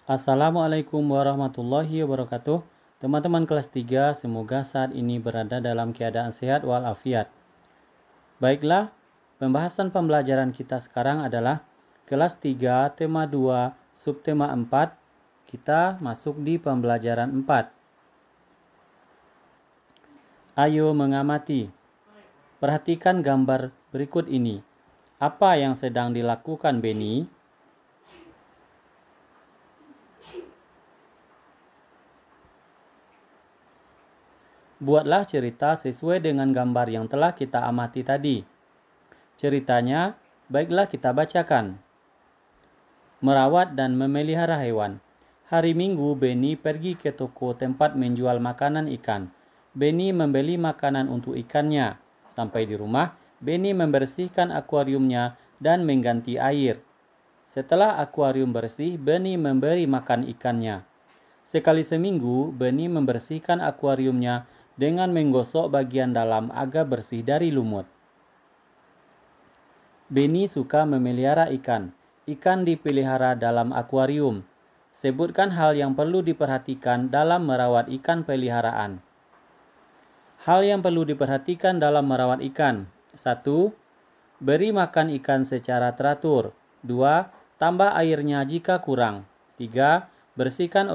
Assalamualaikum warahmatullahi wabarakatuh. Teman-teman kelas 3, semoga saat ini berada dalam keadaan sehat walafiat. Baiklah, pembahasan pembelajaran kita sekarang adalah kelas 3, tema 2, subtema 4. Kita masuk di pembelajaran 4. Ayo mengamati. Perhatikan gambar berikut ini. Apa yang sedang dilakukan Benny? Buatlah cerita sesuai dengan gambar yang telah kita amati tadi. Ceritanya, baiklah kita bacakan. Merawat dan memelihara hewan. Hari Minggu, Benny pergi ke toko tempat menjual makanan ikan. Benny membeli makanan untuk ikannya. Sampai di rumah, Benny membersihkan akuariumnya dan mengganti air. Setelah akuarium bersih, Benny memberi makan ikannya. Sekali seminggu, Benny membersihkan akuariumnya dengan menggosok bagian dalam agar bersih dari lumut. Benny suka memelihara ikan. Ikan dipelihara dalam akuarium. Sebutkan hal yang perlu diperhatikan dalam merawat ikan peliharaan. Hal yang perlu diperhatikan dalam merawat ikan. 1. Beri makan ikan secara teratur. 2. Tambah airnya jika kurang. 3. Bersihkan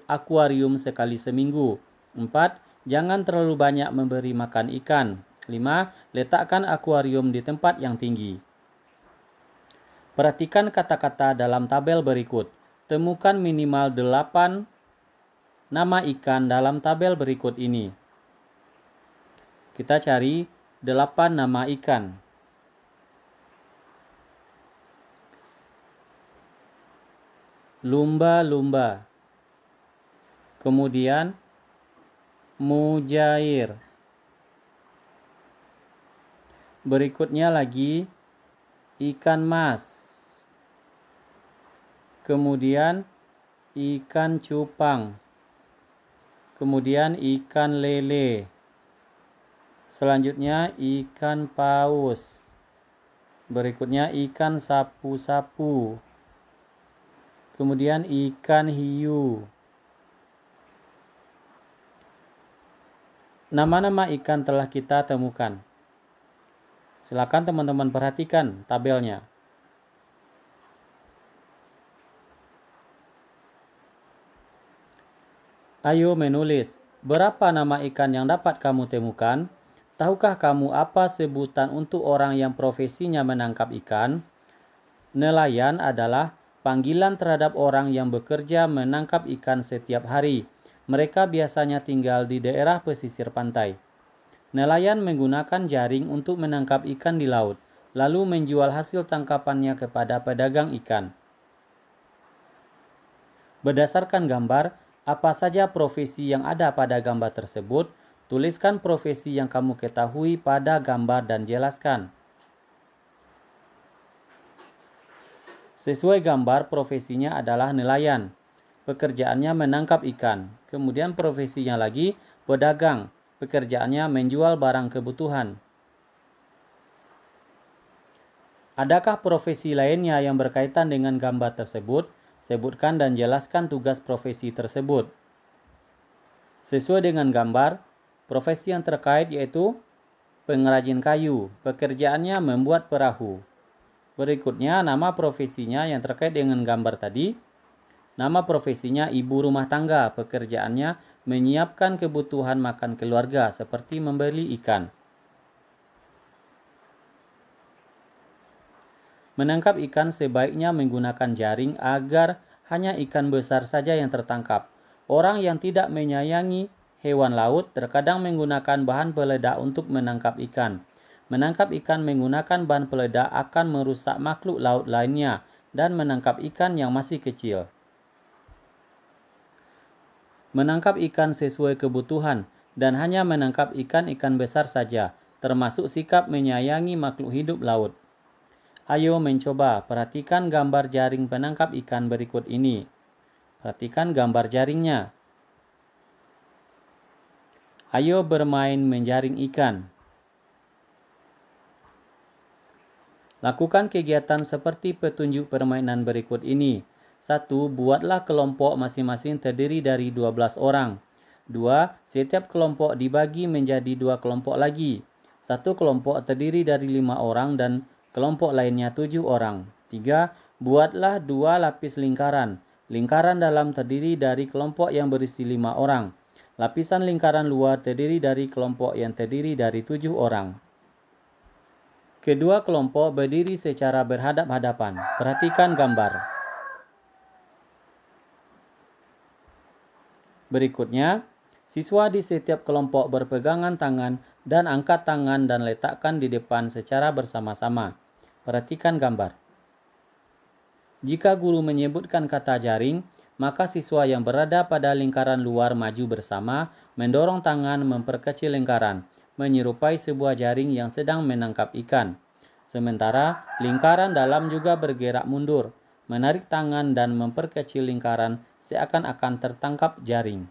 akuarium sekali seminggu. 4. Jangan terlalu banyak memberi makan ikan. 5. Letakkan akuarium di tempat yang tinggi. Perhatikan kata-kata dalam tabel berikut. Temukan minimal 8 nama ikan dalam tabel berikut ini. Kita cari 8 nama ikan. Lumba-lumba. Kemudian mujair. Berikutnya lagi ikan mas. Kemudian ikan cupang. Kemudian ikan lele. Selanjutnya ikan paus. Berikutnya ikan sapu-sapu. Kemudian ikan hiu. Nama-nama ikan telah kita temukan. Silakan teman-teman perhatikan tabelnya. Ayo menulis. Berapa nama ikan yang dapat kamu temukan? Tahukah kamu apa sebutan untuk orang yang profesinya menangkap ikan? Nelayan adalah panggilan terhadap orang yang bekerja menangkap ikan setiap hari. Mereka biasanya tinggal di daerah pesisir pantai. Nelayan menggunakan jaring untuk menangkap ikan di laut, lalu menjual hasil tangkapannya kepada pedagang ikan. Berdasarkan gambar, apa saja profesi yang ada pada gambar tersebut? Tuliskan profesi yang kamu ketahui pada gambar dan jelaskan. Sesuai gambar, profesinya adalah nelayan. Pekerjaannya menangkap ikan. Kemudian profesinya lagi pedagang. Pekerjaannya menjual barang kebutuhan. Adakah profesi lainnya yang berkaitan dengan gambar tersebut? Sebutkan dan jelaskan tugas profesi tersebut. Sesuai dengan gambar, profesi yang terkait yaitu pengrajin kayu. Pekerjaannya membuat perahu. Berikutnya nama profesinya yang terkait dengan gambar tadi. Nama profesinya ibu rumah tangga. Pekerjaannya menyiapkan kebutuhan makan keluarga seperti membeli ikan. Menangkap ikan sebaiknya menggunakan jaring agar hanya ikan besar saja yang tertangkap. Orang yang tidak menyayangi hewan laut terkadang menggunakan bahan peledak untuk menangkap ikan. Menangkap ikan menggunakan bahan peledak akan merusak makhluk laut lainnya dan menangkap ikan yang masih kecil. Menangkap ikan sesuai kebutuhan dan hanya menangkap ikan-ikan besar saja, termasuk sikap menyayangi makhluk hidup laut. Ayo mencoba, perhatikan gambar jaring penangkap ikan berikut ini. Perhatikan gambar jaringnya. Ayo bermain menjaring ikan. Lakukan kegiatan seperti petunjuk permainan berikut ini. 1. Buatlah kelompok masing-masing terdiri dari 12 orang. 2. Setiap kelompok dibagi menjadi 2 kelompok lagi. Satu kelompok terdiri dari 5 orang dan kelompok lainnya 7 orang. 3. Buatlah 2 lapis lingkaran. Lingkaran dalam terdiri dari kelompok yang berisi 5 orang. Lapisan lingkaran luar terdiri dari kelompok yang terdiri dari 7 orang. Kedua kelompok berdiri secara berhadap-hadapan. Perhatikan gambar. Berikutnya, siswa di setiap kelompok berpegangan tangan dan angkat tangan dan letakkan di depan secara bersama-sama. Perhatikan gambar. Jika guru menyebutkan kata jaring, maka siswa yang berada pada lingkaran luar maju bersama, mendorong tangan memperkecil lingkaran, menyerupai sebuah jaring yang sedang menangkap ikan. Sementara lingkaran dalam juga bergerak mundur, menarik tangan dan memperkecil lingkaran seakan-akan tertangkap jaring.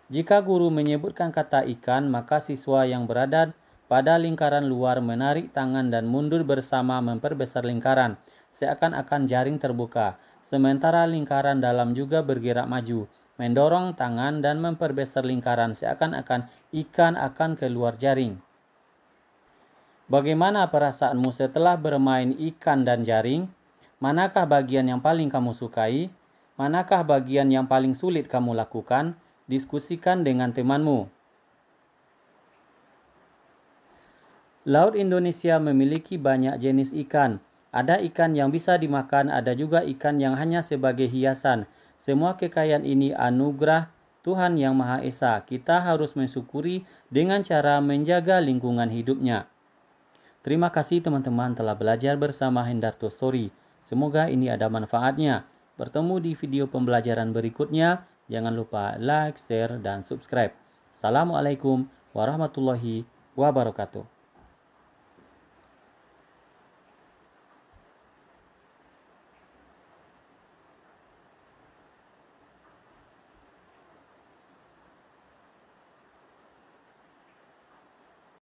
Jika guru menyebutkan kata ikan, maka siswa yang berada pada lingkaran luar menarik tangan dan mundur bersama memperbesar lingkaran, seakan-akan jaring terbuka. Sementara lingkaran dalam juga bergerak maju, mendorong tangan dan memperbesar lingkaran seakan-akan ikan akan keluar jaring. Bagaimana perasaanmu setelah bermain ikan dan jaring? Manakah bagian yang paling kamu sukai? Manakah bagian yang paling sulit kamu lakukan? Diskusikan dengan temanmu. Laut Indonesia memiliki banyak jenis ikan. Ada ikan yang bisa dimakan, ada juga ikan yang hanya sebagai hiasan. Semua kekayaan ini anugerah Tuhan Yang Maha Esa. Kita harus mensyukuri dengan cara menjaga lingkungan hidupnya. Terima kasih teman-teman telah belajar bersama Hendarto Story. Semoga ini ada manfaatnya. Bertemu di video pembelajaran berikutnya. Jangan lupa like, share, dan subscribe. Assalamualaikum warahmatullahi wabarakatuh.